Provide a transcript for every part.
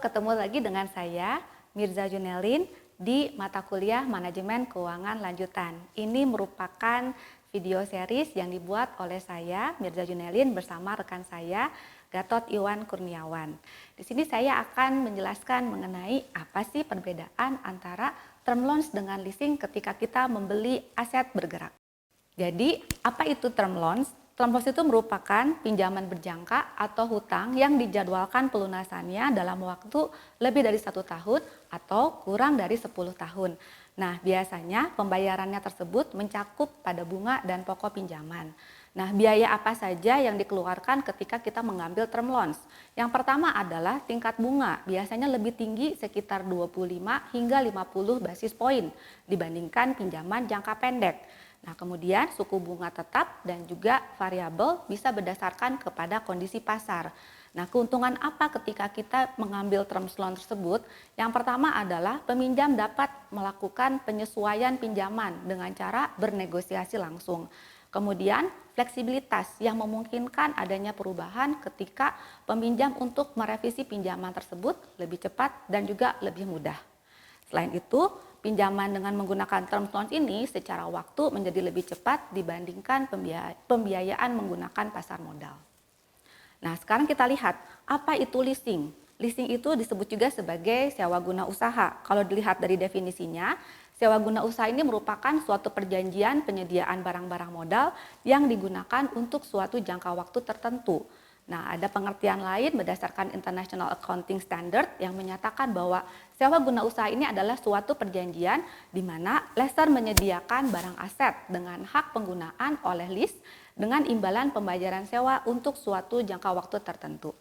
ketemu lagi dengan saya, Mirza Junelin, di mata kuliah Manajemen Keuangan Lanjutan. Ini merupakan video series yang dibuat oleh saya, Mirza Junelin, bersama rekan saya, Gatot Iwan Kurniawan. Di sini saya akan menjelaskan mengenai apa sih perbedaan antara term loans dengan leasing ketika kita membeli aset bergerak. Jadi, apa itu term loans? Term loans itu merupakan pinjaman berjangka atau hutang yang dijadwalkan pelunasannya dalam waktu lebih dari 1 tahun atau kurang dari 10 tahun. Nah, biasanya pembayarannya tersebut mencakup pada bunga dan pokok pinjaman. Nah, biaya apa saja yang dikeluarkan ketika kita mengambil term loans? Yang pertama adalah tingkat bunga, biasanya lebih tinggi sekitar 25 hingga 50 basis poin dibandingkan pinjaman jangka pendek. Nah, kemudian suku bunga tetap dan juga variabel bisa berdasarkan kepada kondisi pasar. Nah, keuntungan apa ketika kita mengambil term loan tersebut? Yang pertama adalah peminjam dapat melakukan penyesuaian pinjaman dengan cara bernegosiasi langsung. Kemudian, fleksibilitas yang memungkinkan adanya perubahan ketika peminjam untuk merevisi pinjaman tersebut lebih cepat dan juga lebih mudah. Selain itu, pinjaman dengan menggunakan term loan ini secara waktu menjadi lebih cepat dibandingkan pembiayaan menggunakan pasar modal. Nah, sekarang kita lihat apa itu leasing. Leasing itu disebut juga sebagai sewa guna usaha. Kalau dilihat dari definisinya, sewa guna usaha ini merupakan suatu perjanjian penyediaan barang-barang modal yang digunakan untuk suatu jangka waktu tertentu. Nah, ada pengertian lain berdasarkan International Accounting Standard yang menyatakan bahwa sewa guna usaha ini adalah suatu perjanjian di mana lessor menyediakan barang aset dengan hak penggunaan oleh lease dengan imbalan pembayaran sewa untuk suatu jangka waktu tertentu.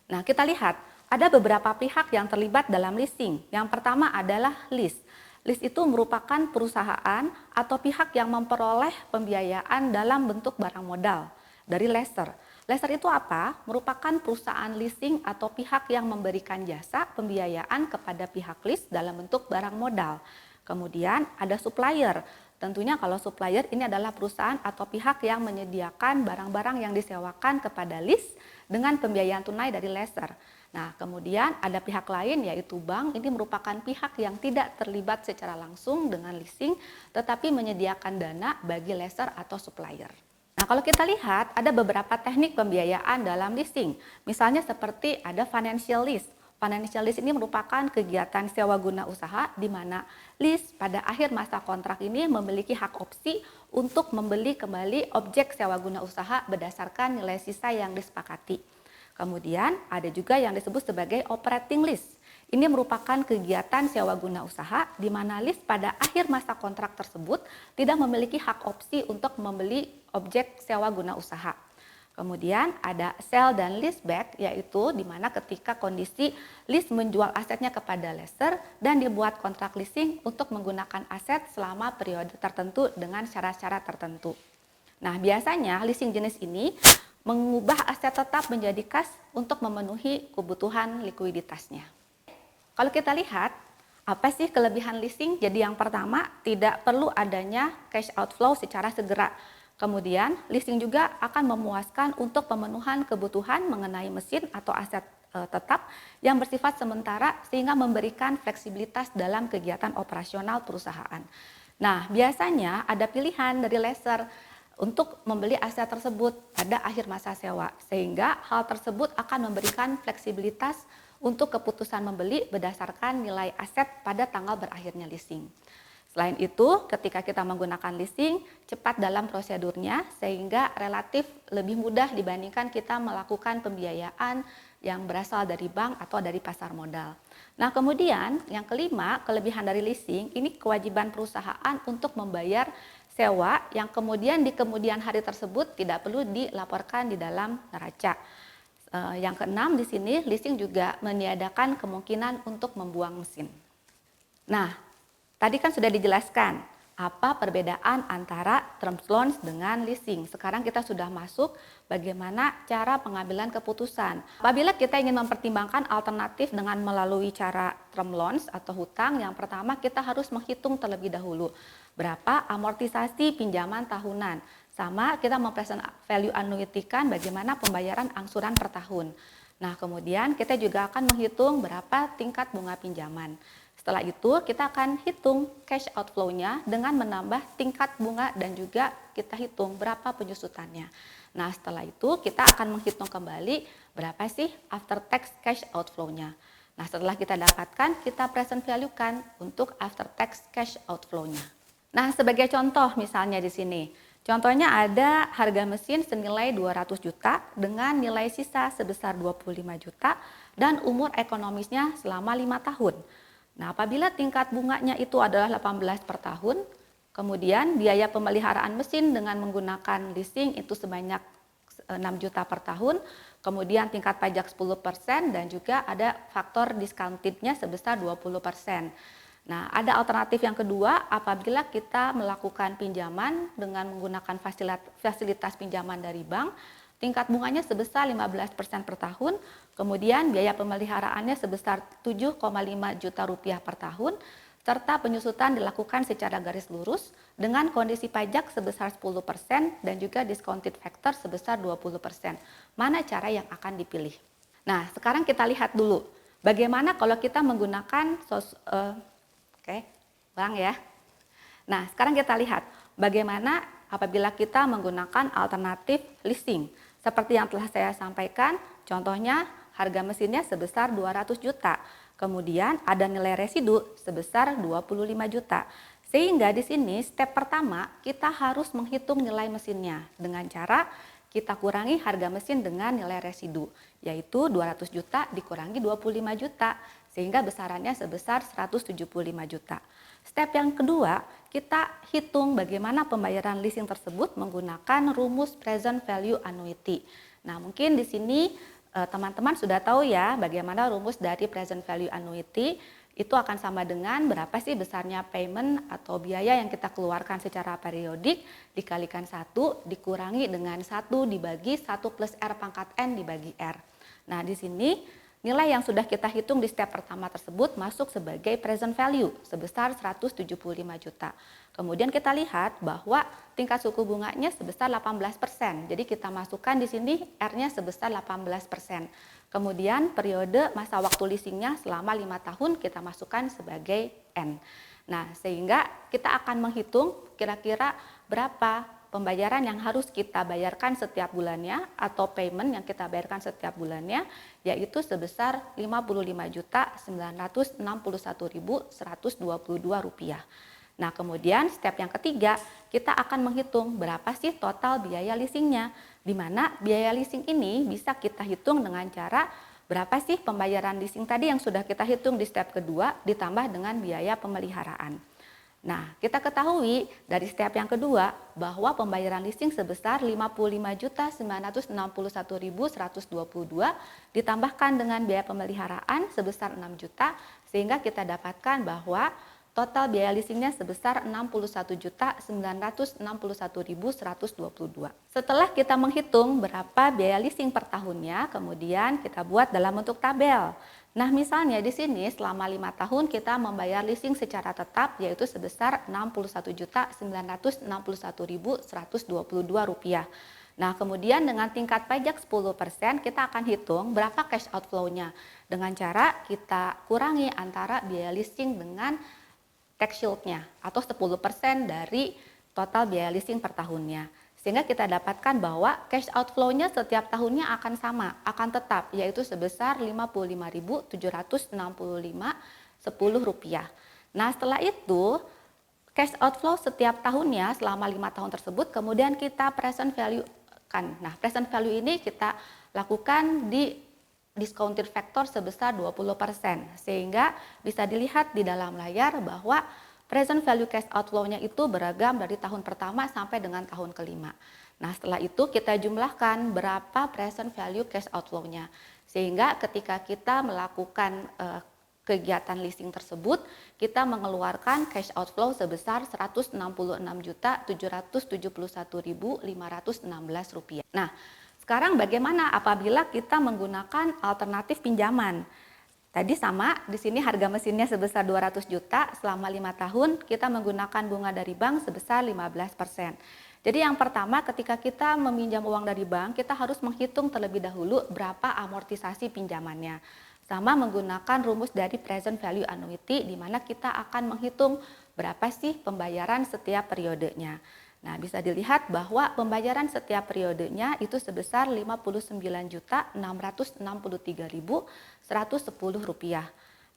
Nah, kita lihat ada beberapa pihak yang terlibat dalam leasing. Yang pertama adalah lease. Lease itu merupakan perusahaan atau pihak yang memperoleh pembiayaan dalam bentuk barang modal dari lessor. Lessor itu apa? Merupakan perusahaan leasing atau pihak yang memberikan jasa pembiayaan kepada pihak lease dalam bentuk barang modal. Kemudian ada supplier. Tentunya kalau supplier ini adalah perusahaan atau pihak yang menyediakan barang-barang yang disewakan kepada lease dengan pembiayaan tunai dari lessor. Nah, kemudian ada pihak lain yaitu bank. Ini merupakan pihak yang tidak terlibat secara langsung dengan leasing tetapi menyediakan dana bagi lessor atau supplier. Nah, kalau kita lihat ada beberapa teknik pembiayaan dalam leasing. Misalnya seperti ada financial lease. Financial lease ini merupakan kegiatan sewa guna usaha di mana lease pada akhir masa kontrak ini memiliki hak opsi untuk membeli kembali objek sewa guna usaha berdasarkan nilai sisa yang disepakati. Kemudian ada juga yang disebut sebagai operating lease. Ini merupakan kegiatan sewa guna usaha di mana lease pada akhir masa kontrak tersebut tidak memiliki hak opsi untuk membeli objek sewa guna usaha. Kemudian ada sell dan leaseback, yaitu di mana ketika kondisi lease menjual asetnya kepada lessor dan dibuat kontrak leasing untuk menggunakan aset selama periode tertentu dengan syarat-syarat tertentu. Nah, biasanya leasing jenis ini mengubah aset tetap menjadi kas untuk memenuhi kebutuhan likuiditasnya. Kalau kita lihat, apa sih kelebihan leasing? Jadi yang pertama, tidak perlu adanya cash outflow secara segera. Kemudian, leasing juga akan memuaskan untuk pemenuhan kebutuhan mengenai mesin atau aset tetap yang bersifat sementara sehingga memberikan fleksibilitas dalam kegiatan operasional perusahaan. Nah, biasanya ada pilihan dari lessor untuk membeli aset tersebut pada akhir masa sewa, sehingga hal tersebut akan memberikan fleksibilitas untuk keputusan membeli berdasarkan nilai aset pada tanggal berakhirnya leasing. Selain itu, ketika kita menggunakan leasing, cepat dalam prosedurnya sehingga relatif lebih mudah dibandingkan kita melakukan pembiayaan yang berasal dari bank atau dari pasar modal. Nah, kemudian yang kelima, kelebihan dari leasing, ini kewajiban perusahaan untuk membayar sewa yang kemudian di kemudian hari tersebut tidak perlu dilaporkan di dalam neraca. Yang keenam di sini leasing juga meniadakan kemungkinan untuk membuang mesin. Nah, tadi kan sudah dijelaskan apa perbedaan antara term loans dengan leasing. Sekarang kita sudah masuk bagaimana cara pengambilan keputusan. Apabila kita ingin mempertimbangkan alternatif dengan melalui cara term loans atau hutang, yang pertama kita harus menghitung terlebih dahulu berapa amortisasi pinjaman tahunan. Sama kita mempresent value annuity kan bagaimana pembayaran angsuran per tahun. Nah, kemudian kita juga akan menghitung berapa tingkat bunga pinjaman. Setelah itu, kita akan hitung cash outflow-nya dengan menambah tingkat bunga dan juga kita hitung berapa penyusutannya. Nah, setelah itu kita akan menghitung kembali berapa sih after tax cash outflow-nya. Nah, setelah kita dapatkan, kita present value-kan untuk after tax cash outflow-nya. Nah, sebagai contoh misalnya di sini, contohnya ada harga mesin senilai 200 juta dengan nilai sisa sebesar 25 juta dan umur ekonomisnya selama 5 tahun. Nah, apabila tingkat bunganya itu adalah 18 per tahun, kemudian biaya pemeliharaan mesin dengan menggunakan leasing itu sebanyak 6 juta per tahun, kemudian tingkat pajak 10% dan juga ada faktor discountednya sebesar 20%. Nah, ada alternatif yang kedua apabila kita melakukan pinjaman dengan menggunakan fasilitas pinjaman dari bank, tingkat bunganya sebesar 15% per tahun, kemudian biaya pemeliharaannya sebesar 7,5 juta rupiah per tahun, serta penyusutan dilakukan secara garis lurus dengan kondisi pajak sebesar 10% dan juga discounted factor sebesar 20%. Mana cara yang akan dipilih? Nah, sekarang kita lihat dulu bagaimana kalau kita menggunakan ulang ya. Nah, sekarang kita lihat bagaimana apabila kita menggunakan alternatif leasing. Seperti yang telah saya sampaikan, contohnya harga mesinnya sebesar 200 juta. Kemudian ada nilai residu sebesar 25 juta. Sehingga di sini step pertama kita harus menghitung nilai mesinnya dengan cara kita kurangi harga mesin dengan nilai residu, yaitu 200 juta dikurangi 25 juta, sehingga besarannya sebesar 175 juta. Step yang kedua, kita hitung bagaimana pembayaran leasing tersebut menggunakan rumus present value annuity. Nah, mungkin di sini teman-teman sudah tahu ya bagaimana rumus dari present value annuity. Itu akan sama dengan berapa sih besarnya payment atau biaya yang kita keluarkan secara periodik dikalikan 1 dikurangi dengan 1 dibagi 1 plus R pangkat N dibagi R. Nah, di sini nilai yang sudah kita hitung di step pertama tersebut masuk sebagai present value sebesar 175 juta. Kemudian kita lihat bahwa tingkat suku bunganya sebesar 18%. Jadi kita masukkan di sini R-nya sebesar 18%. Kemudian periode masa waktu leasingnya selama 5 tahun kita masukkan sebagai N. Nah, sehingga kita akan menghitung kira-kira berapa pembayaran yang harus kita bayarkan setiap bulannya atau payment yang kita bayarkan setiap bulannya, yaitu sebesar Rp55.961.122. Nah, kemudian step yang ketiga, kita akan menghitung berapa sih total biaya leasingnya, di mana biaya leasing ini bisa kita hitung dengan cara berapa sih pembayaran leasing tadi yang sudah kita hitung di step kedua ditambah dengan biaya pemeliharaan. Nah, kita ketahui dari step yang kedua bahwa pembayaran leasing sebesar Rp55.961.122 ditambahkan dengan biaya pemeliharaan sebesar 6 juta sehingga kita dapatkan bahwa total biaya leasingnya sebesar Rp61.961.122. Setelah kita menghitung berapa biaya leasing per tahunnya, kemudian kita buat dalam bentuk tabel. Nah, misalnya di sini selama 5 tahun kita membayar leasing secara tetap yaitu sebesar Rp61.961.122. Nah, kemudian dengan tingkat pajak 10% kita akan hitung berapa cash outflow-nya dengan cara kita kurangi antara biaya leasing dengan tax shield-nya atau 10% dari total biaya leasing per tahunnya. Sehingga kita dapatkan bahwa cash outflow-nya setiap tahunnya akan sama, akan tetap, yaitu sebesar Rp55.765.10. Nah, setelah itu cash outflow setiap tahunnya selama 5 tahun tersebut kemudian kita present value kan. Nah, present value ini kita lakukan di discounted factor sebesar 20%, sehingga bisa dilihat di dalam layar bahwa present value cash outflow-nya itu beragam dari tahun pertama sampai dengan tahun kelima. Nah, setelah itu kita jumlahkan berapa present value cash outflow-nya. Sehingga ketika kita melakukan kegiatan leasing tersebut, kita mengeluarkan cash outflow sebesar Rp166.771.516. Nah, sekarang bagaimana apabila kita menggunakan alternatif pinjaman? Tadi sama, di sini harga mesinnya sebesar 200 juta selama 5 tahun, kita menggunakan bunga dari bank sebesar 15%. Jadi yang pertama ketika kita meminjam uang dari bank, kita harus menghitung terlebih dahulu berapa amortisasi pinjamannya. Sama menggunakan rumus dari present value annuity di mana kita akan menghitung berapa sih pembayaran setiap periodenya. Nah, bisa dilihat bahwa pembayaran setiap periodenya itu sebesar Rp59.663.110.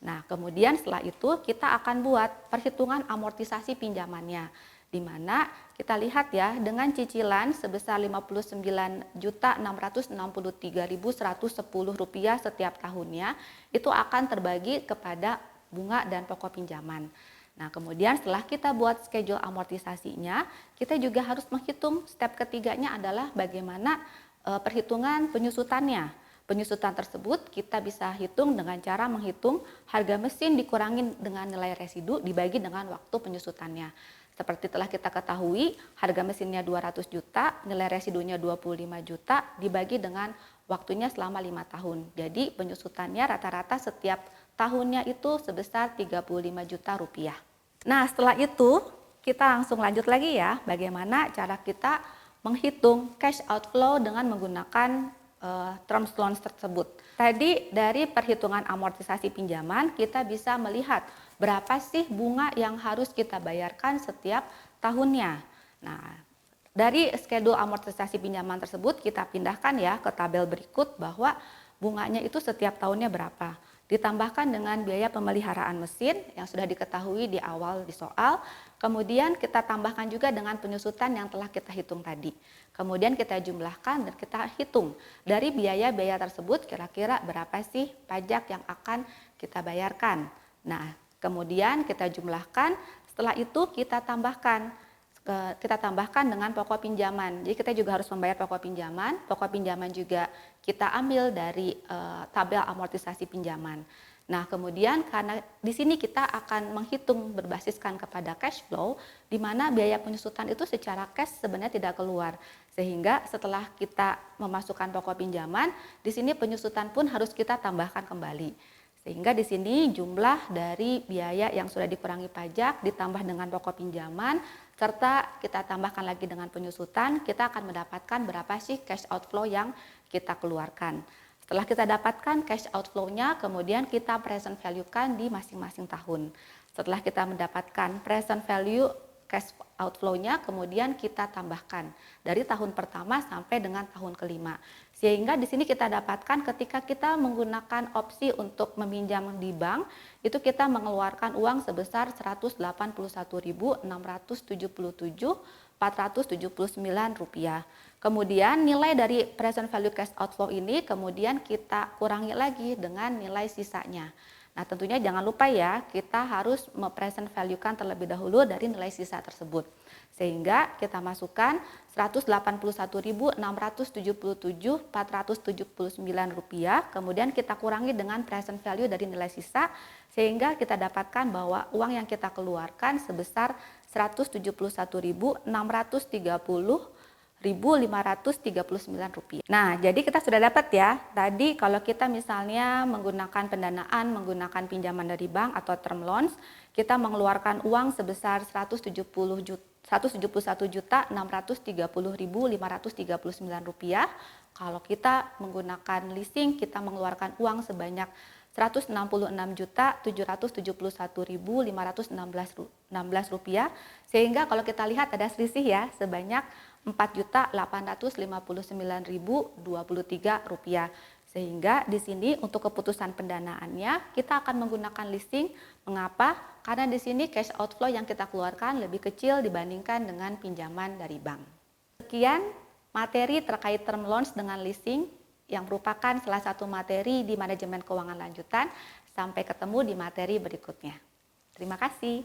Nah, kemudian setelah itu kita akan buat perhitungan amortisasi pinjamannya, di mana kita lihat ya dengan cicilan sebesar Rp59.663.110 setiap tahunnya itu akan terbagi kepada bunga dan pokok pinjaman. Nah, kemudian setelah kita buat schedule amortisasinya, kita juga harus menghitung step ketiganya adalah bagaimana perhitungan penyusutannya. Penyusutan tersebut kita bisa hitung dengan cara menghitung harga mesin dikurangi dengan nilai residu dibagi dengan waktu penyusutannya. Seperti telah kita ketahui, harga mesinnya 200 juta, nilai residunya 25 juta dibagi dengan waktunya selama 5 tahun. Jadi penyusutannya rata-rata setiap tahunnya itu sebesar 35 juta rupiah. Nah, setelah itu kita langsung lanjut lagi ya, bagaimana cara kita menghitung cash outflow dengan menggunakan term loans tersebut. Tadi dari perhitungan amortisasi pinjaman kita bisa melihat berapa sih bunga yang harus kita bayarkan setiap tahunnya. Nah, dari schedule amortisasi pinjaman tersebut kita pindahkan ya ke tabel berikut bahwa bunganya itu setiap tahunnya berapa. Ditambahkan dengan biaya pemeliharaan mesin yang sudah diketahui di awal di soal, kemudian kita tambahkan juga dengan penyusutan yang telah kita hitung tadi. Kemudian kita jumlahkan dan kita hitung dari biaya-biaya tersebut kira-kira berapa sih pajak yang akan kita bayarkan. Nah, kemudian kita jumlahkan, setelah itu kita tambahkan dengan pokok pinjaman. Jadi kita juga harus membayar pokok pinjaman juga kita ambil dari tabel amortisasi pinjaman. Nah, kemudian karena di sini kita akan menghitung berbasiskan kepada cash flow, di mana biaya penyusutan itu secara cash sebenarnya tidak keluar. Sehingga setelah kita memasukkan pokok pinjaman, di sini penyusutan pun harus kita tambahkan kembali. Sehingga di sini jumlah dari biaya yang sudah dikurangi pajak ditambah dengan pokok pinjaman serta kita tambahkan lagi dengan penyusutan, kita akan mendapatkan berapa sih cash outflow yang kita keluarkan. Setelah kita dapatkan cash outflow-nya, kemudian kita present value-kan di masing-masing tahun. Setelah kita mendapatkan present value cash outflow-nya, kemudian kita tambahkan dari tahun pertama sampai dengan tahun kelima. Sehingga di sini kita dapatkan ketika kita menggunakan opsi untuk meminjam di bank, itu kita mengeluarkan uang sebesar Rp181.677.479. Kemudian nilai dari present value cash outflow ini kemudian kita kurangi lagi dengan nilai sisanya. Nah, tentunya jangan lupa ya, kita harus present value-kan terlebih dahulu dari nilai sisa tersebut. Sehingga kita masukkan Rp181.677.479, kemudian kita kurangi dengan present value dari nilai sisa, sehingga kita dapatkan bahwa uang yang kita keluarkan sebesar Rp171.630.539. Nah, jadi kita sudah dapat ya, tadi kalau kita misalnya menggunakan pendanaan, menggunakan pinjaman dari bank atau term loans, kita mengeluarkan uang sebesar Rp171.630.539. Kalau kita menggunakan leasing, kita mengeluarkan uang sebanyak Rp166.071.516, sehingga kalau kita lihat ada selisih ya sebanyak Rp4.859.023. Sehingga di sini untuk keputusan pendanaannya kita akan menggunakan leasing. Mengapa? Karena di sini cash outflow yang kita keluarkan lebih kecil dibandingkan dengan pinjaman dari bank. Sekian materi terkait term loans dengan leasing yang merupakan salah satu materi di manajemen keuangan lanjutan. Sampai ketemu di materi berikutnya. Terima kasih.